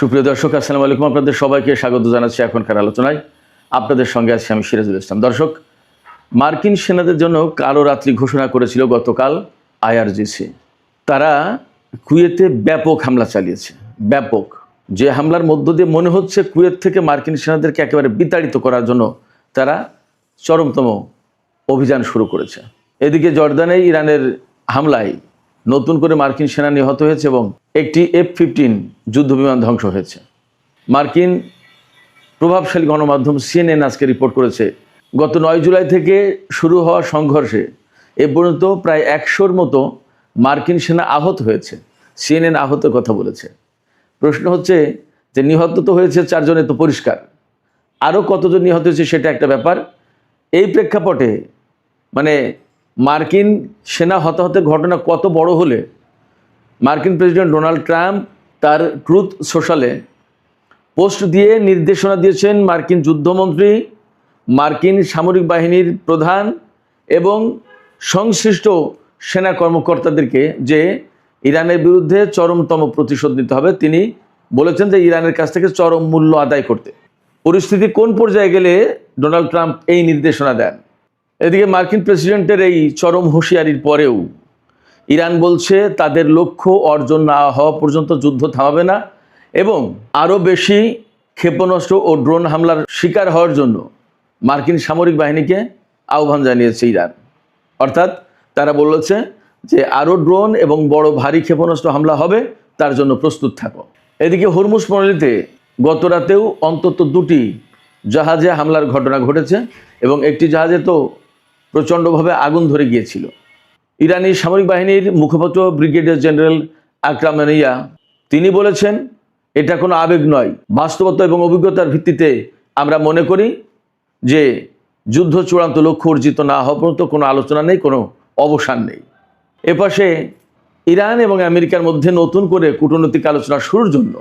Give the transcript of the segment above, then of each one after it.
সুপ্রিয় দর্শক, আসসালামু আলাইকুম। আপনাদের সবাইকে স্বাগত জানাচ্ছি এখনকার আলোচনায়। আপনাদের সঙ্গে আছি আমি সিরাজুল ইসলাম। দর্শক, মার্কিন সেনাদের জন্য কালো রাত্রি ঘোষণা করেছিল গতকাল আইআরজিসি। তারা কুয়েতে ব্যাপক হামলা চালিয়েছে। ব্যাপক, যে হামলার মধ্য দিয়ে মনে হচ্ছে কুয়েত থেকে মার্কিন সেনাদেরকে একেবারে বিতাড়িত করার জন্য তারা চরমতম অভিযান শুরু করেছে। এদিকে জর্দানে ইরানের হামলায় নতুন করে মার্কিন সেনা নিহত হয়েছে এবং একটি F-15 যুদ্ধবিমান ধ্বংস হয়েছে। মার্কিন প্রভাবশালী গণমাধ্যম CNN আজকে রিপোর্ট করেছে, গত 9 জুলাই থেকে শুরু হওয়া সংঘর্ষে এ পর্যন্ত প্রায় 100-র মতো মার্কিন সেনা আহত হয়েছে। CNN আহতের কথা বলেছে। প্রশ্ন হচ্ছে যে নিহত তো হয়েছে 4 জনে, তো পরিষ্কার, আরও কতজন নিহত হয়েছে সেটা একটা ব্যাপার। এই প্রেক্ষাপটে মানে মার্কিন সেনা হতাহতের ঘটনা কত বড় হলে মার্কিন প্রেসিডেন্ট ডোনাল্ড ট্রাম্প তার ট্রুথ সোশ্যালে পোস্ট দিয়ে নির্দেশনা দিয়েছেন মার্কিন যুদ্ধমন্ত্রী, মার্কিন সামরিক বাহিনীর প্রধান এবং সংশ্লিষ্ট সেনা কর্মকর্তাদেরকে যে ইরানের বিরুদ্ধে চরমতম প্রতিশোধ নিতে হবে। তিনি বলেছেন যে ইরানের কাছ থেকে চরম মূল্য আদায় করতে। পরিস্থিতি কোন পর্যায়ে গেলে ডোনাল্ড ট্রাম্প এই নির্দেশনা দেন? এদিকে মার্কিন প্রেসিডেন্টের এই চরম হুঁশিয়ারির পরেও ইরান বলছে তাদের লক্ষ্য অর্জন না হওয়া পর্যন্ত যুদ্ধ থামাবে না এবং আরও বেশি ক্ষেপণাস্ত্র ও ড্রোন হামলার শিকার হওয়ার জন্য মার্কিন সামরিক বাহিনীকে আহ্বান জানিয়েছে ইরান। অর্থাৎ তারা বলেছে যে আরও ড্রোন এবং বড় ভারী ক্ষেপণাস্ত্র হামলা হবে, তার জন্য প্রস্তুত থাকো। এদিকে হরমুজ প্রণালীতে গত রাতেও অন্তত 2টি জাহাজে হামলার ঘটনা ঘটেছে এবং একটি জাহাজে তো প্রচণ্ডভাবে আগুন ধরে গিয়েছিল। ইরানি সামরিক বাহিনীর মুখপাত্র ব্রিগেডিয়ার জেনারেল আকরাম মানিয়া তিনি বলেছেন, এটা কোনো আবেগ নয়, বাস্তবতা এবং অভিজ্ঞতার ভিত্তিতে আমরা মনে করি যে যুদ্ধ চূড়ান্ত লক্ষ্য অর্জিত না হওয়া পর্যন্ত কোনো আলোচনা নেই, কোনো অবসান নেই। এপাশে ইরান এবং আমেরিকার মধ্যে নতুন করে কূটনৈতিক আলোচনা শুরুর জন্য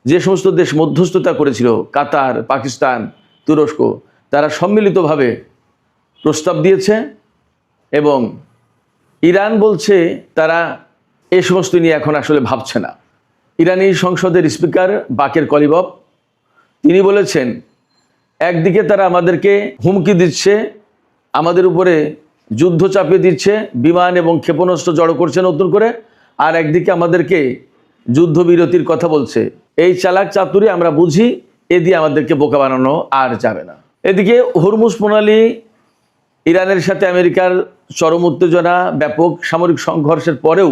যে সমস্ত দেশ মধ্যস্থতা করেছিল, কাতার, পাকিস্তান, তুরস্ক, তারা সম্মিলিতভাবে প্রস্তাব দিয়েছে এবং ইরান বলছে তারা এই সমস্ত নিয়ে এখন আসলে ভাবছে না। ইরানি সংসদের স্পিকার বাকের কলিবফ তিনি বলেছেন, একদিকে তারা আমাদেরকে হুমকি দিচ্ছে, আমাদের উপরে যুদ্ধ চাপিয়ে দিচ্ছে, বিমান এবং ক্ষেপণাস্ত্র জড়ো করছে নতুন করে, আর একদিকে আমাদেরকে যুদ্ধবিরতির কথা বলছে। এই চালাক চাতুরি আমরা বুঝি, এ দিয়ে আমাদেরকে বোকা বানানো আর যাবে না। এদিকে হরমুজ প্রণালী, ইরানের সাথে আমেরিকার চরম উত্তেজনা, ব্যাপক সামরিক সংঘর্ষের পরেও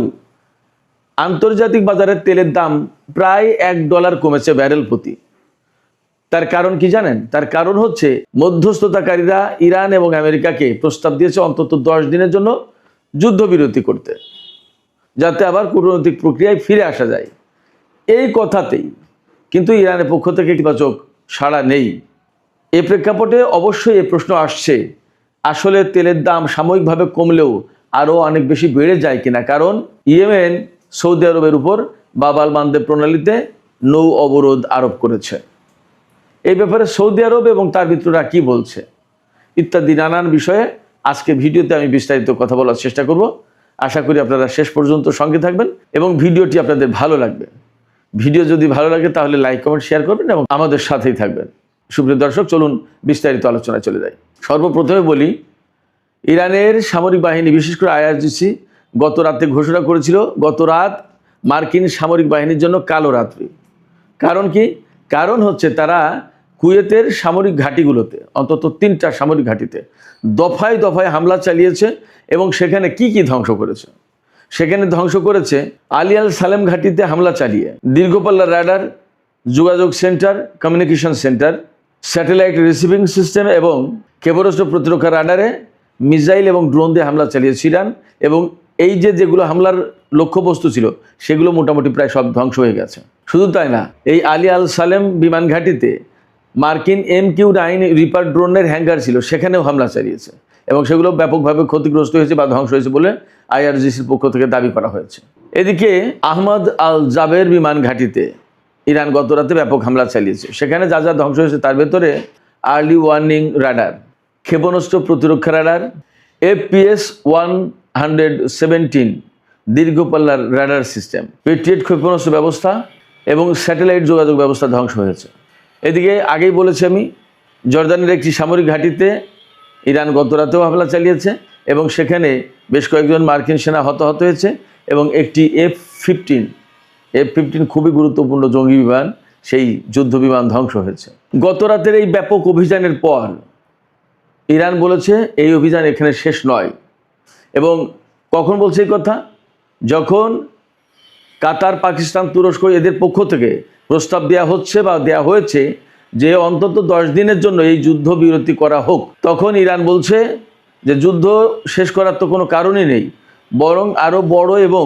আন্তর্জাতিক বাজারে তেলের দাম প্রায় $1 কমেছে ব্যারেল প্রতি। তার কারণ কি জানেন? তার কারণ হচ্ছে মধ্যস্থতাকারীরা ইরান এবং আমেরিকাকে প্রস্তাব দিয়েছে অন্তত 10 দিনের জন্য যুদ্ধবিরতি করতে, যাতে আবার কূটনৈতিক প্রক্রিয়ায় ফিরে আসা যায়। এই কথাতেই কিন্তু ইরানের পক্ষ থেকে ইতিবাচক সাড়া নেই। এ প্রেক্ষাপটে অবশ্যই এ প্রশ্ন আসছে, আসলে তেলের দাম সাময়িকভাবে কমলেও আরও অনেক বেশি বেড়ে যায় কিনা। কারণ ইয়েমেন সৌদি আরবের উপর বাব আল মানদেব প্রণালীতে নৌ অবরোধ আরোপ করেছে। এই ব্যাপারে সৌদি আরব এবং তার মিত্ররা কি বলছে ইত্যাদি নানান বিষয়ে আজকে ভিডিওতে আমি বিস্তারিত কথা বলার চেষ্টা করব। আশা করি আপনারা শেষ পর্যন্ত সঙ্গে থাকবেন এবং ভিডিওটি আপনাদের ভালো লাগবে। ভিডিও যদি ভালো লাগে তাহলে লাইক, কমেন্ট, শেয়ার করবেন এবং আমাদের সাথেই থাকবেন। সুপ্রিয় দর্শক, চলুন বিস্তারিত আলোচনায় চলে যাই। সর্বপ্রথমে বলি, ইরানের সামরিক বাহিনী বিশেষ করে আইআরজিসি গত রাতে ঘোষণা করেছিল গত রাত মার্কিন সামরিক বাহিনীর জন্য কালো রাত্রি। কারণ কি? কারণ হচ্ছে তারা কুয়েতের সামরিক ঘাঁটিগুলোতে, অন্তত 3টা সামরিক ঘাঁটিতে দফায় দফায় হামলা চালিয়েছে এবং সেখানে কি কি ধ্বংস করেছে। সেখানে ধ্বংস করেছে আলী আল সালেম ঘাঁটিতে হামলা চালিয়ে দীর্ঘপাল্লার রাডার, যোগাযোগ centre, communication centre, satellite receiving system এবং ক্ষেপণাস্ত্র প্রতিরক্ষা রাডারে মিসাইল এবং ড্রোন দিয়ে হামলা চালিয়েছে ইরান। এবং এই যেগুলো হামলার লক্ষ্যবস্তু ছিল সেগুলো মোটামুটি প্রায় সব ধ্বংস হয়ে গেছে। শুধু তাই না, এই আলী আল সালেম বিমান ঘাঁটিতে মার্কিন MQ-9 রিপার ড্রোনের হ্যাঙ্গার ছিল, সেখানেও হামলা চালিয়েছে এবং সেগুলো ব্যাপকভাবে ক্ষতিগ্রস্ত হয়েছে বা ধ্বংস হয়েছে বলে আইআরজিসির পক্ষ থেকে দাবি করা হয়েছে। এদিকে আহমদ আল জাবের বিমান ঘাঁটিতে ইরান গত রাতে ব্যাপক হামলা চালিয়েছে। সেখানে যা যা ধ্বংস হয়েছে তার ভেতরে আর্লি ওয়ার্নিং রাডার, ক্ষেপণাস্ত্র প্রতিরক্ষা রাডার, FPS-117 দীর্ঘপাল্লার রাডার সিস্টেম, পেট্রিয়েট ক্ষেপণাস্ত্র ব্যবস্থা এবং স্যাটেলাইট যোগাযোগ ব্যবস্থা ধ্বংস হয়েছে। এদিকে আগেই বলেছি আমি, জর্দানের একটি সামরিক ঘাঁটিতে ইরান গত রাতেও হামলা চালিয়েছে এবং সেখানে বেশ কয়েকজন মার্কিন সেনা হতাহত হয়েছে এবং একটি F-15 খুবই গুরুত্বপূর্ণ জঙ্গি বিমান, সেই যুদ্ধ বিমান ধ্বংস হয়েছে। গত রাতের এই ব্যাপক অভিযানের পর ইরান বলেছে এই অভিযান এখানে শেষ নয়। এবং কখন বলছে এই কথা? যখন কাতার, পাকিস্তান, তুরস্ক এদের পক্ষ থেকে প্রস্তাব দেওয়া হচ্ছে বা দেওয়া হয়েছে যে অন্তত 10 দিনের জন্য এই যুদ্ধ বিরতি করা হোক, তখন ইরান বলছে যে যুদ্ধ শেষ করার তো কোনো কারণই নেই, বরং আরও বড় এবং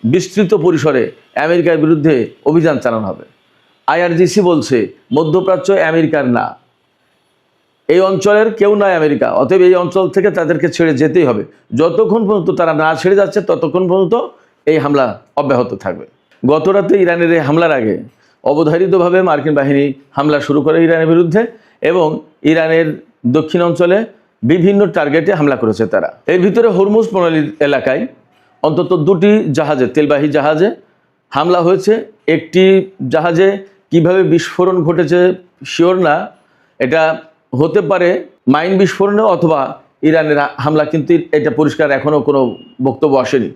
বিস্তৃত পরিসরে আমেরিকার বিরুদ্ধে অভিযান চালানো হবে। IRGC বলছে মধ্যপ্রাচ্য আমেরিকার না, এই অঞ্চলের কেউ নয় আমেরিকা, অতএব এই অঞ্চল থেকে তাদেরকে ছেড়ে যেতেই হবে। যতক্ষণ পর্যন্ত তারা না ছেড়ে যাচ্ছে ততক্ষণ পর্যন্ত এই হামলা অব্যাহত থাকবে। গত রাতে ইরানের এই হামলার আগে অবধারিতভাবে মার্কিন বাহিনী হামলা শুরু করে ইরানের বিরুদ্ধে এবং ইরানের দক্ষিণ অঞ্চলে বিভিন্ন টার্গেটে হামলা করেছে তারা। এর ভিতরে হরমুজ প্রণালীর এলাকায় অন্তত 2টি জাহাজে, তেলবাহী জাহাজে হামলা হয়েছে। একটি জাহাজে কিভাবে বিস্ফোরণ ঘটেছে শিওর না, এটা হতে পারে মাইন বিস্ফোরণে অথবা ইরানের হামলা, কিন্তু এটা পরিষ্কার এখনও কোনো বক্তব্য আসেনি।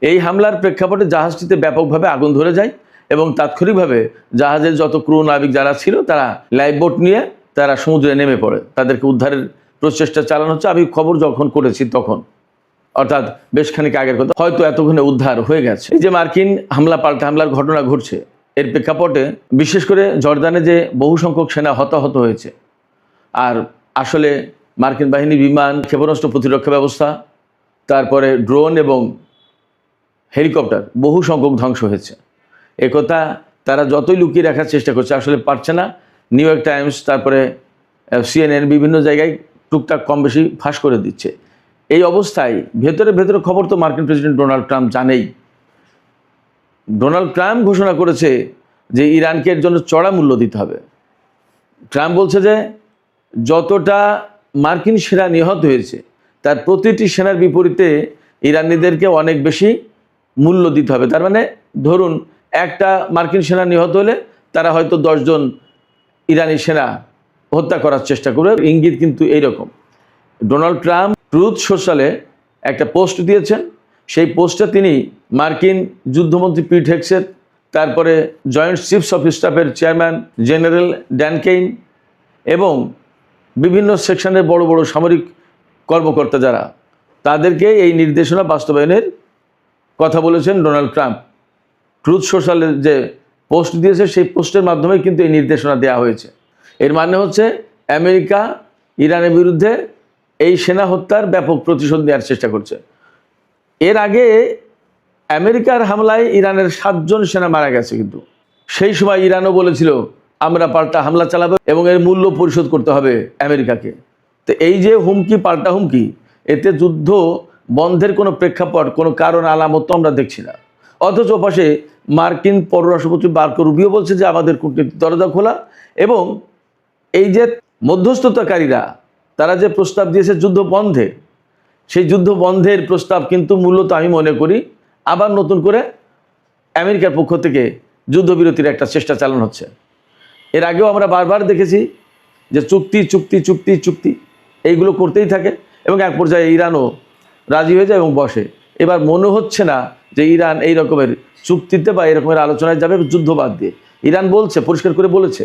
এই হামলার প্রেক্ষাপটে জাহাজটিতে ব্যাপকভাবে আগুন ধরে যায় এবং তাৎক্ষণিকভাবে জাহাজের যত ক্রু নাবিক যারা ছিল তারা লাইফ বোট নিয়ে তারা সমুদ্রে নেমে পড়ে, তাদেরকে উদ্ধারের প্রচেষ্টা চালানো হচ্ছে। আমি খবর যখন করেছি তখন, অর্থাৎ বেশ খানিক আগের কথা, হয়তো এতক্ষণে উদ্ধার হয়ে গেছে। এই যে মার্কিন হামলা পাল্টা হামলার ঘটনা ঘটছে, এর প্রেক্ষাপটে বিশেষ করে জর্দানে যে বহু সংখ্যক সেনা হতাহত হয়েছে, আর আসলে মার্কিন বাহিনী বিমান, ক্ষেপণাস্ত্র প্রতিরক্ষা ব্যবস্থা, তারপরে ড্রোন এবং হেলিকপ্টার বহু সংখ্যক ধ্বংস হয়েছে। একথা তারা যতই লুকিয়ে রাখার চেষ্টা করছে আসলে পারছে না। নিউ ইয়র্ক টাইমস, তারপরে CNN বিভিন্ন জায়গায় টুকটাক কম বেশি ফাঁস করে দিচ্ছে। এই অবস্থায় ভেতরে ভেতরে খবর তো মার্কিন প্রেসিডেন্ট ডোনাল্ড ট্রাম্প জানেই। ডোনাল্ড ট্রাম্প ঘোষণা করেছে যে ইরানকে এর জন্য চড়া মূল্য দিতে হবে। ট্রাম্প বলছে যে যতটা মার্কিন সেনা নিহত হয়েছে তার প্রতিটি সেনার বিপরীতে ইরানিদেরকে অনেক বেশি মূল্য দিতে হবে। তার মানে ধরুন একটা মার্কিন সেনা নিহত হলে তারা হয়তো 10 জন ইরানি সেনা হত্যা করার চেষ্টা করবে। ইঙ্গিত কিন্তু এইরকম। ডোনাল্ড ট্রাম্প ট্রুথ সোশ্যালে একটা পোস্ট দিয়েছেন। সেই পোস্টে তিনি মার্কিন যুদ্ধমন্ত্রী পিট হেগসেট, তারপরে জয়েন্ট চিফস অফ স্টাফের চেয়ারম্যান জেনারেল ড্যান কেইন এবং বিভিন্ন সেকশনের বড় বড় সামরিক কর্মকর্তা যারা, তাদেরকে এই নির্দেশনা বাস্তবায়নের কথা বলেছেন ডোনাল্ড ট্রাম্প। ট্রুথ সোশ্যালের যে পোস্ট দিয়েছে সেই পোস্টের মাধ্যমে কিন্তু এই নির্দেশনা দেওয়া হয়েছে। এর মানে হচ্ছে আমেরিকা ইরানের বিরুদ্ধে এই সেনা হত্যার ব্যাপক প্রতিশোধ নেওয়ার চেষ্টা করছে। এর আগে আমেরিকার হামলায় ইরানের 7 জন সেনা মারা গেছে, কিন্তু সেই সময় ইরানও বলেছিল আমরা পাল্টা হামলা চালাবো এবং এর মূল্য পরিশোধ করতে হবে আমেরিকাকে। তো এই যে হুমকি, পাল্টা হুমকি, এতে যুদ্ধ বন্ধের কোনো প্রেক্ষাপট, কোনো কারণ আলামত আমরা দেখছি না। অথচ পাশে মার্কিন পররাষ্ট্রমন্ত্রী মার্কো রুবিও বলছে যে আমাদের কূটনীতির দরজা খোলা। এবং এই যে মধ্যস্থতাকারীরা তারা যে প্রস্তাব দিয়েছে যুদ্ধ বন্ধে, সেই যুদ্ধ বন্ধের প্রস্তাব কিন্তু মূলত আমি মনে করি আবার নতুন করে আমেরিকার পক্ষ থেকে যুদ্ধবিরতির একটা চেষ্টা চালানো হচ্ছে। এর আগেও আমরা বারবার দেখেছি যে চুক্তি চুক্তি চুক্তি চুক্তি এইগুলো করতেই থাকে এবং এক পর্যায়ে ইরানও রাজি হয়ে যায় এবং বসে। এবার মনে হচ্ছে না যে ইরান এই রকমের চুক্তিতে বা এই রকমের আলোচনায় যাবে যুদ্ধ বাদ দিয়ে। ইরান বলছে, পরিষ্কার করে বলেছে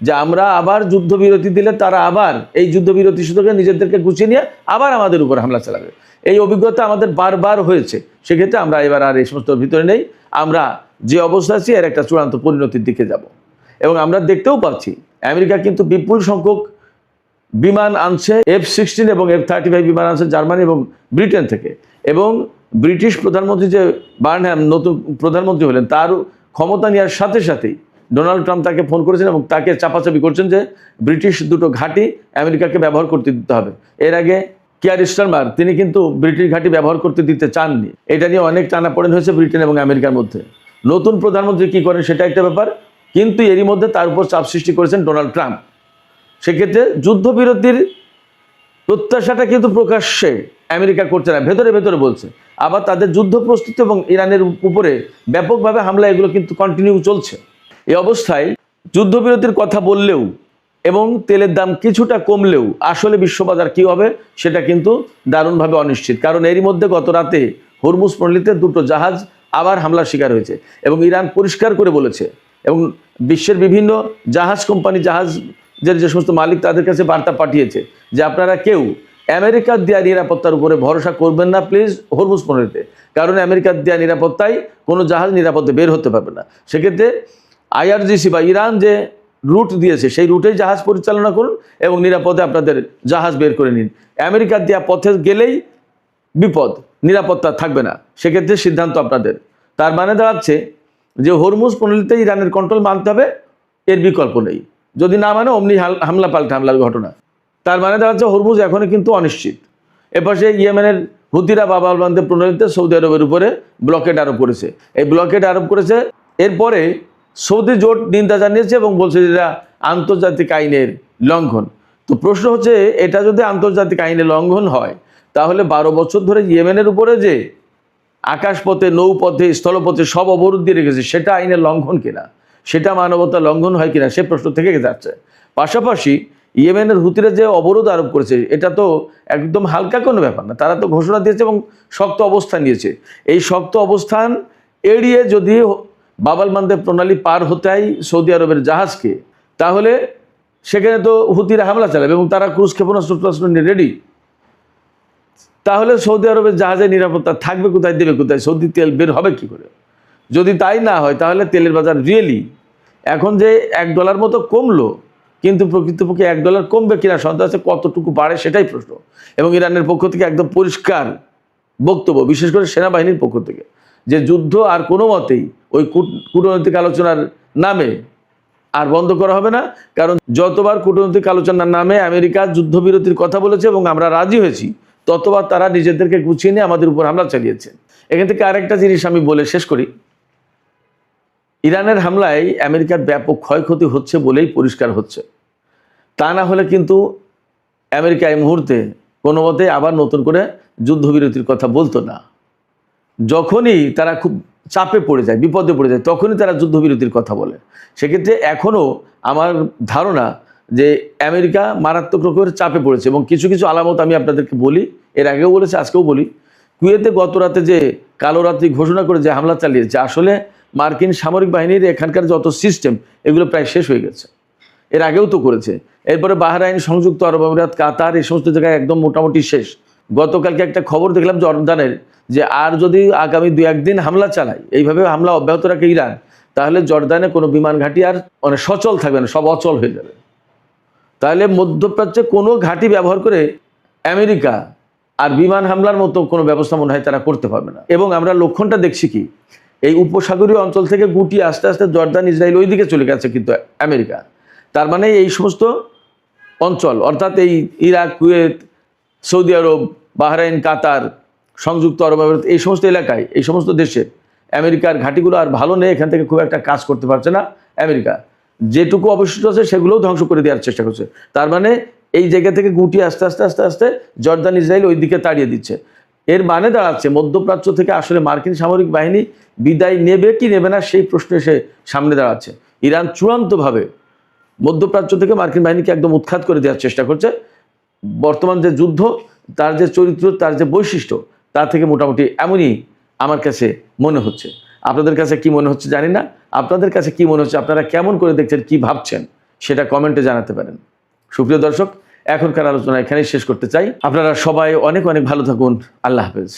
যে আমরা আবার যুদ্ধবিরতি দিলে তারা আবার এই যুদ্ধবিরতি সুযোগে নিজেদেরকে গুছিয়ে নিয়ে আবার আমাদের উপর হামলা চালাবে। এই অভিজ্ঞতা আমাদের বারবার হয়েছে। সেক্ষেত্রে আমরা এবার আর এই সমস্ত ভিতরে নেই। আমরা যে অবস্থা আছি এর একটা চূড়ান্ত পরিণতির দিকে যাব। এবং আমরা দেখতেও পাচ্ছি আমেরিকা কিন্তু বিপুল সংখ্যক বিমান আনছে, F-16 এবং F-35 বিমান আনছে জার্মানি এবং ব্রিটেন থেকে। এবং ব্রিটিশ প্রধানমন্ত্রী যে বার্নহ্যাম নতুন প্রধানমন্ত্রী হলেন, তার ক্ষমতা নেওয়ার সাথে সাথেই ডোনাল্ড ট্রাম্প তাকে ফোন করেছেন এবং তাকে চাপাচাপি করছেন যে ব্রিটিশ 2টো ঘাঁটি আমেরিকাকে ব্যবহার করতে দিতে হবে। এর আগে কিয়ার স্টারমার তিনি কিন্তু ব্রিটিশ ঘাঁটি ব্যবহার করতে দিতে চাননি। এটা নিয়ে অনেক টানাপোড়েন হয়েছে ব্রিটেন এবং আমেরিকার মধ্যে। নতুন প্রধানমন্ত্রী কী করেন সেটা একটা ব্যাপার, কিন্তু এরই মধ্যে তার উপর চাপ সৃষ্টি করেছেন ডোনাল্ড ট্রাম্প। সেক্ষেত্রে যুদ্ধবিরতির প্রত্যাশাটা কিন্তু প্রকাশ্যে আমেরিকা করছে না, ভেতরে ভেতরে বলছে। আবার তাদের যুদ্ধ প্রস্তুতি এবং ইরানের উপরে ব্যাপকভাবে হামলা এগুলো কিন্তু কন্টিনিউ চলছে। এই অবস্থায় যুদ্ধবিরতির কথা বললেও এবং তেলের দাম কিছুটা কমলেও আসলে বিশ্ববাজার কি হবে সেটা কিন্তু দারুণভাবে অনিশ্চিত। কারণ এরই মধ্যে গত রাতে হরমুজ প্রণালীতে দুটো জাহাজ আবার হামলার শিকার হয়েছে এবং ইরান পরিষ্কার করে বলেছে এবং বিশ্বের বিভিন্ন জাহাজ কোম্পানি, জাহাজের যে সমস্ত মালিক তাদের কাছে বার্তা পাঠিয়েছে যে আপনারা কেউ আমেরিকার দেওয়া নিরাপত্তার উপরে ভরসা করবেন না প্লিজ হরমুজ প্রণালীতে, কারণ আমেরিকার দেওয়া নিরাপত্তায় কোনো জাহাজ নিরাপদে বের হতে পারবে না। সেক্ষেত্রে আইআরজিসি বা ইরান যে রুট দিয়েছে সেই রুটেই জাহাজ পরিচালনা করুন এবং নিরাপদে আপনাদের জাহাজ বের করে নিন। আমেরিকার দেওয়া পথে গেলেই বিপদ, নিরাপত্তা থাকবে না, সেক্ষেত্রে সিদ্ধান্ত আপনাদের। তার মানে দাঁড়াচ্ছে যে হরমুজ প্রণালীতে ইরানের কন্ট্রোল মানতে হবে, এর বিকল্প নেই। যদি না মানে অমনি হামলা পাল্টা হামলার ঘটনা। তার মানে দাঁড়াচ্ছে হরমুজ এখনও কিন্তু অনিশ্চিত। এপাশে ইয়েমেনের হুতিরা বাব আল মানদেব প্রণালীতে সৌদি আরবের উপরে ব্লকেড আরোপ করেছে। এই ব্লকেড আরোপ করেছে, এরপরে সৌদি জোট নিন্দা জানিয়েছে এবং বলছে যে এটা আন্তর্জাতিক আইনের লঙ্ঘন। তো প্রশ্ন হচ্ছে, এটা যদি আন্তর্জাতিক আইনের লঙ্ঘন হয় তাহলে 12 বছর ধরে ইয়েমেনের উপরে যে আকাশপথে, নৌপথে, স্থলপথে সব অবরোধ দিয়ে রেখেছে সেটা আইনের লঙ্ঘন কিনা, সেটা মানবতার লঙ্ঘন হয় কিনা, সে প্রশ্ন থেকে যাচ্ছে। পাশাপাশি ইয়েমেনের হুতিরা যে অবরোধ আরোপ করেছে এটা তো একদম হালকা কোনো ব্যাপার না। তারা তো ঘোষণা দিয়েছে এবং শক্ত অবস্থান নিয়েছে। এই শক্ত অবস্থান এড়িয়ে যদি বাব আল মানদেব প্রণালী পার হতে হয় সৌদি আরবের জাহাজকে, তাহলে সেখানে তো হুতিরা হামলা চালাবে এবং তারা ক্রুজ ক্ষেপণাস্ত্র নিয়ে রেডি। তাহলে সৌদি আরবের জাহাজের নিরাপত্তা থাকবে কোথায়, দেবে কোথায়, সৌদি তেল বের হবে কি করে? যদি তাই না হয় তাহলে তেলের বাজার রিয়েলি এখন যে $1 মতো কমলো, কিন্তু প্রকৃতপক্ষে $1 কমবে কিনা সন্দেহ আছে, কতটুকু বাড়ে সেটাই প্রশ্ন। এবং ইরানের পক্ষ থেকে একদম পরিষ্কার বক্তব্য, বিশেষ করে সেনাবাহিনীর পক্ষ থেকে, যে যুদ্ধ আর কোনো মতেই ওই কূটনৈতিক আলোচনার নামে আর বন্ধ করা হবে না। কারণ যতবার কূটনৈতিক আলোচনার নামে আমেরিকা যুদ্ধবিরতির কথা বলেছে এবং আমরা রাজি হয়েছি, ততবার তারা নিজেদেরকে গুছিয়ে নিয়ে আমাদের উপর হামলা চালিয়েছে। এখান থেকে আরেকটা জিনিস আমি বলে শেষ করি। ইরানের হামলায় আমেরিকার ব্যাপক ক্ষয়ক্ষতি হচ্ছে বলেই পরিষ্কার হচ্ছে। তা না হলে কিন্তু আমেরিকা এই মুহূর্তে কোনো মতে আবার নতুন করে যুদ্ধবিরতির কথা বলতো না। যখনই তারা খুব চাপে পড়ে যায়, বিপদে পড়ে যায়, তখনই তারা যুদ্ধবিরতির কথা বলে। সেক্ষেত্রে এখনও আমার ধারণা যে আমেরিকা মারাত্মক রকমের চাপে পড়েছে এবং কিছু কিছু আলামত আমি আপনাদেরকে বলি, এর আগেও বলেছি আজকেও বলি। কুয়েতে গত রাতে যে কালো রাত্রি ঘোষণা করে যে হামলা চালিয়েছে, আসলে মার্কিন সামরিক বাহিনীর এখানকার যত সিস্টেম এগুলো প্রায় শেষ হয়ে গেছে। এর আগেও তো করেছে। এরপরে বাহরাইন, সংযুক্ত আরব আমিরাত, কাতার, এই সমস্ত জায়গায় একদম মোটামুটি শেষ। গতকালকে একটা খবর দেখলাম জর্দানের, যে আর যদি আগামী 2-1 দিন হামলা চালায়, এইভাবে হামলা অব্যাহত রাখে ইরান, তাহলে জর্দানে কোনো বিমান ঘাঁটি আর মানে সচল থাকবে না, সব অচল হয়ে যাবে। তাহলে মধ্যপ্রাচ্যে কোনো ঘাঁটি ব্যবহার করে আমেরিকা আর বিমান হামলার মতো কোনো ব্যবস্থা মনে হয় তারা করতে পারবে না। এবং আমরা লক্ষণটা দেখছি কি, এই উপসাগরীয় অঞ্চল থেকে গুটি আস্তে আস্তে জর্দান, ইসরায়েল ওই দিকে চলে গেছে কিন্তু আমেরিকা। তার মানে এই সমস্ত অঞ্চল, অর্থাৎ এই ইরাক, কুয়েত, সৌদি আরব, বাহরাইন, কাতার, সংযুক্ত আরব আমিরাত, এই সমস্ত এলাকায়, এই সমস্ত দেশে আমেরিকার ঘাঁটিগুলো আর ভালো নেই, এখান থেকে খুব একটা কাজ করতে পারছে না আমেরিকা। যেটুকু অবশিষ্ট আছে সেগুলোও ধ্বংস করে দেওয়ার চেষ্টা করছে। তার মানে এই জায়গা থেকে গুটি আস্তে আস্তে আস্তে আস্তে জর্দান, ইসরায়েল ওই দিকে তাড়িয়ে দিচ্ছে। এর মানে দাঁড়াচ্ছে মধ্যপ্রাচ্য থেকে আসলে মার্কিন সামরিক বাহিনী বিদায় নেবে কি নেবে না সেই প্রশ্ন এসে সামনে দাঁড়াচ্ছে। ইরান চূড়ান্তভাবে মধ্যপ্রাচ্য থেকে মার্কিন বাহিনীকে একদম উৎখাত করে দেওয়ার চেষ্টা করছে। বর্তমান যে যুদ্ধ, তার যে চরিত্র, তার যে বৈশিষ্ট্য, তা থেকে মোটামুটি এমনই আমার কাছে মনে হচ্ছে। আপনাদের কাছে কি মনে হচ্ছে জানি না। আপনাদের কাছে কি মনে হচ্ছে, আপনারা কেমন করে দেখছেন, কি ভাবছেন, সেটা কমেন্টে জানাতে পারেন। সুপ্রিয় দর্শক, এখনকার আলোচনা এখানেই শেষ করতে চাই। আপনারা সবাই অনেক অনেক ভালো থাকুন। আল্লাহ হাফেজ।